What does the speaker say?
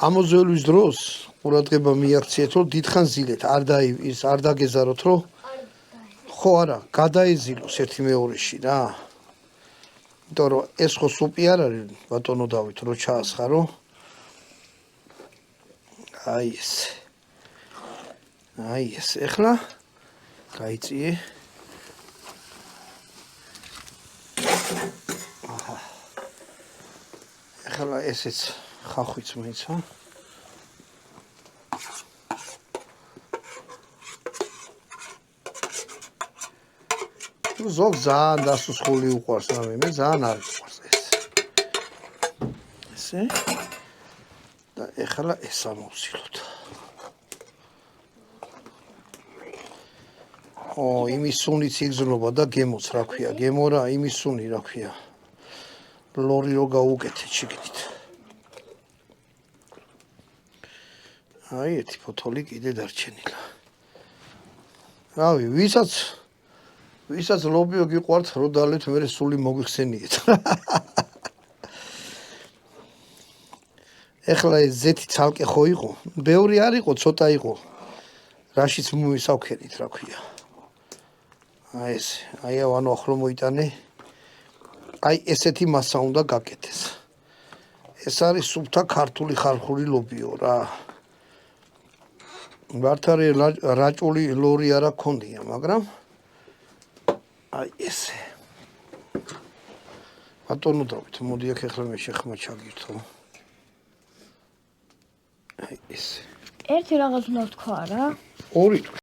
ამოზეულის დროს ყურადღება მიაქციეთ, რომ დიდხანს ზილეთ, არ დაგეზაროთ, რომ ხო არა, გადაეზილოს ერთი მეორეში რა. იმიტომ რომ ეს ხო სუპი არ არის, ბატონო დავით, რო ჩაასხარო. აი ეს. ეხლა გაიწიე. ეხლა ესეც ხახვიც მოიცა. ზოგ ძალიან დასუსხული უყვარს რამე, მე ძალიან არ მიყვარს ეს. ესე და ეხლა ეს ამოვსილოთ. იმის სუნიც იგზნობა და გემოც რა ქვია, გემო რა, იმის სუნი რა ქვია. ლორი რო გაუკეთეთ შეგიძლიათ. აი ერთი ფოთოლი კიდე დარჩენილა. რავი, ვისაც ლობიო გიყვართ, რო დალეთ მე სული მოგვიხსენიეთ. ეხლა ეს ზეთი ცალკე ხო იყო? ბევრი არ იყო, ცოტა იყო. რაშიც მოვისავქენით, რა ქვია. აი ეს, ანუ ახლო მოიტანე. აი ესეთი მასა უნდა გაკეთეს. ეს არის სუფთა ქართული ხალხური ლობიო რა. მართალი რაჭული ლორი არა ქონდია, მაგრამ აი ესე. ბატონო დავით, მოდი აქ ეხლა მე შეხმა ჩაგირთო. აი ესე. ერთი რაღაც უნდა თქვა რა. ორი